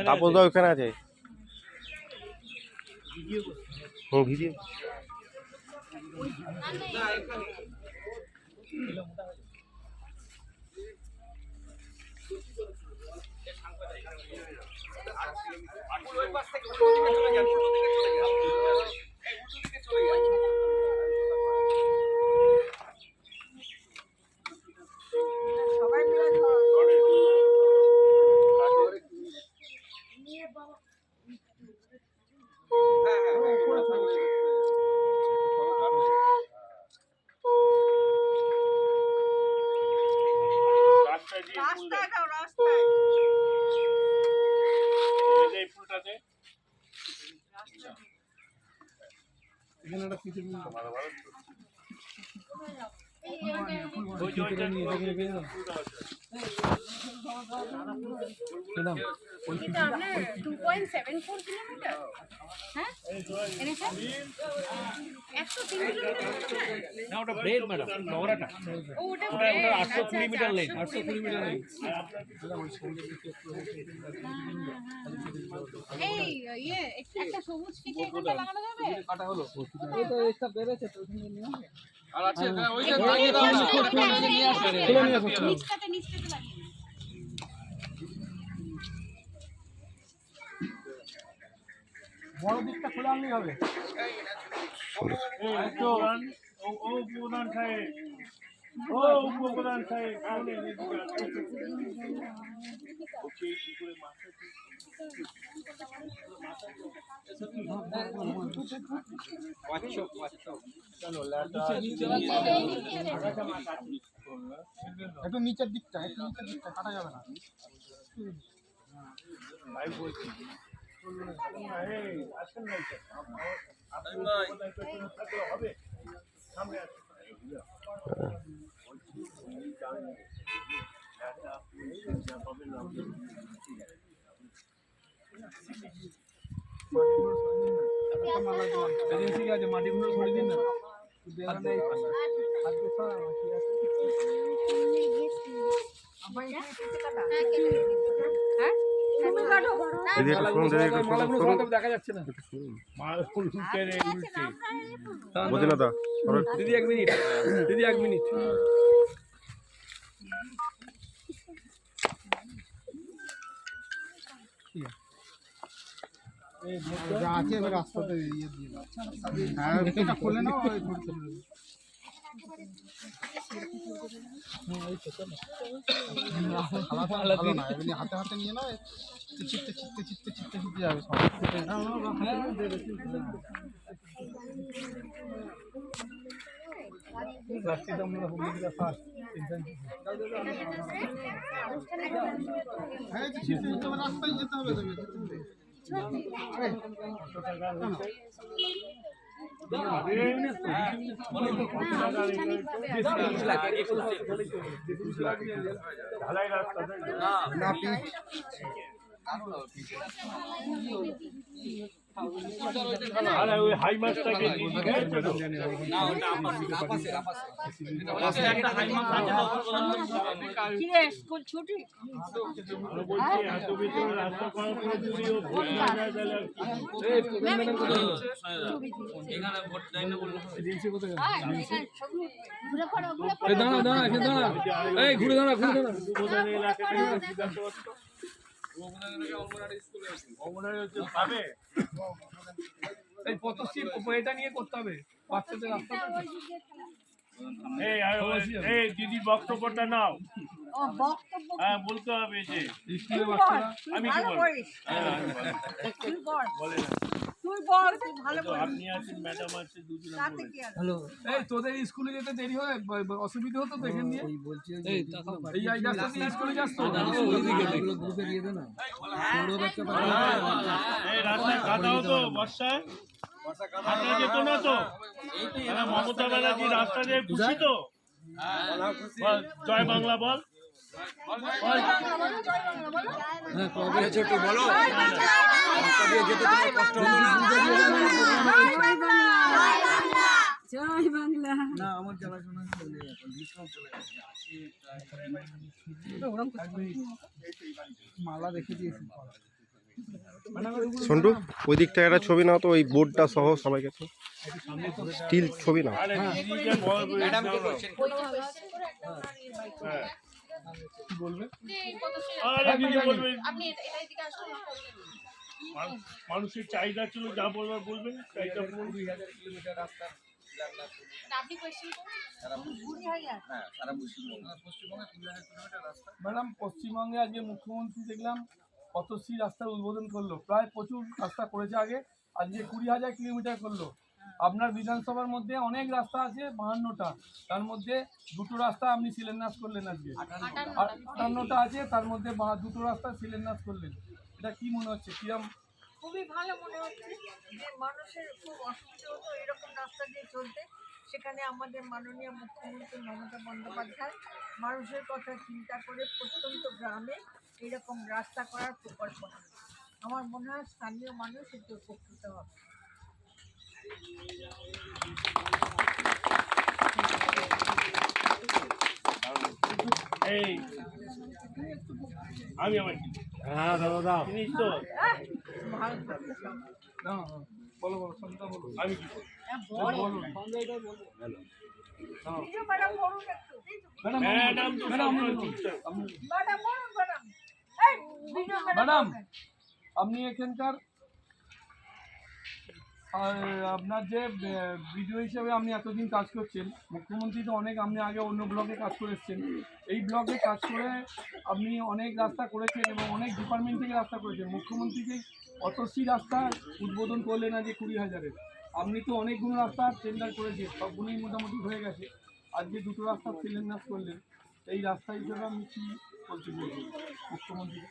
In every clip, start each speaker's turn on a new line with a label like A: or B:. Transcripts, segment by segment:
A: তাপস দা ওখানে আছে। ভিডিও
B: বড় দিকটা খোলা আনলেই হবে। উপপ্রধান সাহেব একটু নিচের দিকটা কাটা যাবে না। হবে সামনে আছে মাটিগুলো ছড়ে দিন না। দেখা যাচ্ছে না দিদি, 1 মিনিট দিদি, 1 মিনিট। আছে রাস্তাতে ইয়ে দিয়ে এটা খুলে নাও। হাতে হাতে নিয়ে নাও, চিপতে যাবে সব। রাস্তায় যেতে হবে। ঢালাই রাস্তা না পিচ আরে ওই হাই মাছটাকে না ওটা পাশে একটা হাই মাছ আছে কি রে স্কুল ছুটি বলছি এত ভিতরে রাস্তা পার করে দিও ভোট না যায় তাহলে এই ম্যাডাম কোথায় এখানে ভোট দেয় না বললো এজেন্সি কোথায় ঘুরে পড়ো এই দাঁড়া এখানে দাঁড়া এই ঘুরে দাঁড়া কোথায় এলাকা থেকে সিদ্ধান্ত করতে এই পথশ্রী এটা নিয়ে করতে হবে বাচ্চাদের রাস্তা। এই দিদি বক্তব্যটা নাও। হ্যাঁ বলতে হবে যে আমি কি বলে আপনি আছেন, ম্যাডাম আছে, দুজন। হ্যালো, এই তোদের স্কুলে যেতে দেরি হয়, অসুবিধা হতো তো এখান দিয়ে। এই রাস্তা দিয়ে স্কুলে যাস তো? গ্রুপে দিয়ে দে না। এই রাস্তায় কাদা হতো বর্ষায়, কাদা যেত না তো? মমতা ব্যানার্জি রাস্তা দিয়ে খুশি তো? জয় বাংলা বল।
C: জয় বাংলা।
B: না আমার জানাশোনা মালা রেখে দিয়েছি।
A: সন্টু ওই দিক থেকে একটা ছবি নাও তো, ওই বোর্ডটা সহ সবাইকে তো স্টিল ছবি নাও।
C: মানুষের চাহিদা ছিল, যা বলবার বলবেন।
D: ম্যাডাম, পশ্চিমবঙ্গে আজকে মুখ্যমন্ত্রী দেখলাম পথশ্রী রাস্তার উদ্বোধন করলো। প্রায় প্রচুর রাস্তা করেছে আগে, আজকে 20,000 কিলোমিটার করলো। আপনার বিধানসভার মধ্যে অনেক রাস্তা আছে 52টা, তার মধ্যে 2টো রাস্তা আপনি শিলান্যাস করলেন আজকে। 58টা আছে, তার মধ্যে 2টো রাস্তা শিলান্যাস করলেন। এটা কি মনে হচ্ছে, কিরম?
B: খুবই ভালো মনে হচ্ছে যে মানুষের খুব অসুবিধা হতো এরকম রাস্তা দিয়ে চলতে, সেখানে আমাদের মাননীয় মুখ্যমন্ত্রী মমতা বন্দ্যোপাধ্যায় মানুষের কথা চিন্তা করে প্রত্যন্ত গ্রামে এরকম রাস্তা করার প্রকল্প নেন। আমার মনে হয় স্থানীয় মানুষ এতে উপকৃত হবে।
C: এই আমি আমার জিনিস তো
B: ভালো থাকবে সব।
D: না, বলো বলো, সন্ধ্যা বলো।
C: আমি কি করবো?
D: বলুন।
B: বিজু ম্যাডাম বলুন একটু।
D: ম্যাডাম,
C: ম্যাডাম তো
D: ম্যাডাম,
C: সব চুপচাপ।
B: ম্যাডাম বলুন ম্যাডাম। এই বিজু
D: ম্যাডাম, আপনি এখানকার আপনার যে বিডিও হিসেবে আপনি এতদিন কাজ করছেন, মুখ্যমন্ত্রী তো অনেক, আপনি আগে অন্য ব্লকে কাজ করে এসেছেন, এই ব্লকে কাজ করে আপনি অনেক রাস্তা করেছেন এবং অনেক ডিপার্টমেন্ট থেকে রাস্তা করেছেন। মুখ্যমন্ত্রীকে পথশ্রী রাস্তা উদ্বোধন করলেন আজকে 20,000-এর। আপনি তো অনেকগুলো রাস্তা টেন্ডার করেছেন, সবগুলোই মোটামুটি হয়ে গেছে। আজকে 2টো রাস্তা শিলান্যাস করলেন, এই রাস্তা হিসেবে আমি কী বলতে চাইছি মুখ্যমন্ত্রীকে?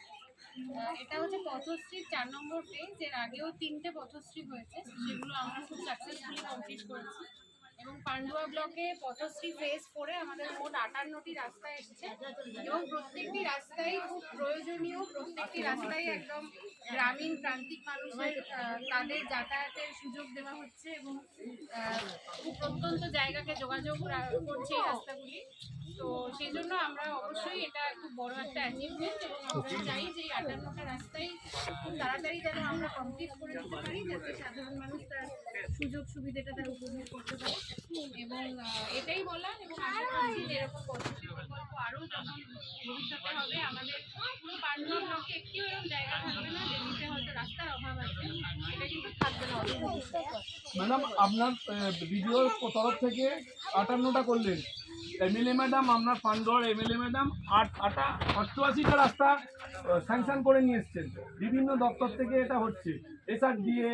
E: এটা হচ্ছে পথশ্রী 4 নম্বর ফেজ। এর আগেও 3টে পথশ্রী হয়েছে, সেগুলো আমরা খুব সাকসেসফুলি কমপ্লিট করেছি। এবং পান্ডুয়া ব্লকে পথশ্রী ফেজ 4-এ আমাদের মোট 58টি রাস্তা এসেছে এবং প্রত্যেকটি রাস্তাই খুব প্রয়োজনীয়। প্রত্যেকটি রাস্তাই একদম গ্রামীণ প্রান্তিক মানুষের তাদের যাতায়াতের সুযোগ দেওয়া হচ্ছে এবং খুব প্রত্যন্ত জায়গাকে যোগাযোগ করছে এই রাস্তাগুলি। তো সেই জন্য আমরা অবশ্যই এটা খুব বড় একটা অ্যাচিভমেন্ট এবং আমরা চাই যে এই 58টা রাস্তাই খুব তাড়াতাড়ি যেন আমরা কমপ্লিট করে দিতে পারি, যাতে সাধারণ মানুষ তার সুযোগ সুবিধাটা তার উপভোগ করতে পারে। এবং এটাই বলার, এবং আশা করছি যে এরকম পদ্ধতি প্রকল্প আরও যখন ভবিষ্যতে হবে, আমাদের পুরো পান্ডুয়া ব্লকে একটিও এরকম জায়গা থাকবে না যেটিতে হয়তো রাস্তার অভাব আছে, এটা কিন্তু থাকবে না ভবিষ্যতে।
D: ম্যাডাম, আপনার ভিডিওর তরফ থেকে 58টা করলেন। এমএলএ ম্যাডাম, আপনার পান্ডুয়ার এমএলএ ম্যাডাম 88টা রাস্তা স্যাংশন করে নিয়ে এসছেন। বিভিন্ন দপ্তর থেকে এটা হচ্ছে, SRDA,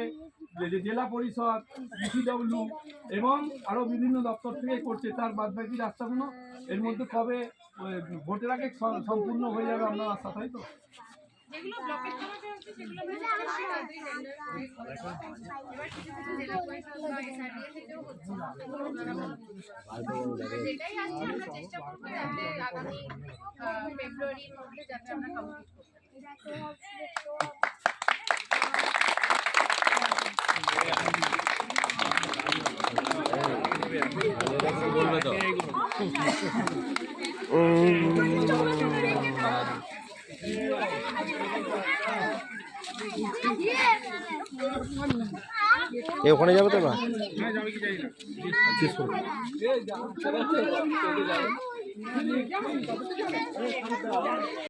D: জেলা পরিষদ, DCW এবং আরও বিভিন্ন দপ্তর থেকে করছে। তার বাদবাকি রাস্তাগুলো এর মধ্যে কবে ভোটের আগে সম্পূর্ণ হয়ে যাবে আপনার রাস্তা, তাই তো?
E: যেগুলো ব্লকের তরফে হচ্ছে সেগুলো আমরা তাড়াতাড়ি টেন্ডার করে এবার কিছু কিছু জেলা পরিষদ বা SRDA থেকেও হচ্ছে। যেটাই আসছে আমরা চেষ্টা করবো যাতে আগামী ফেব্রুয়ারির মধ্যে যাতে আমরা কমপ্লিট
A: ওখানে যাবে তো না?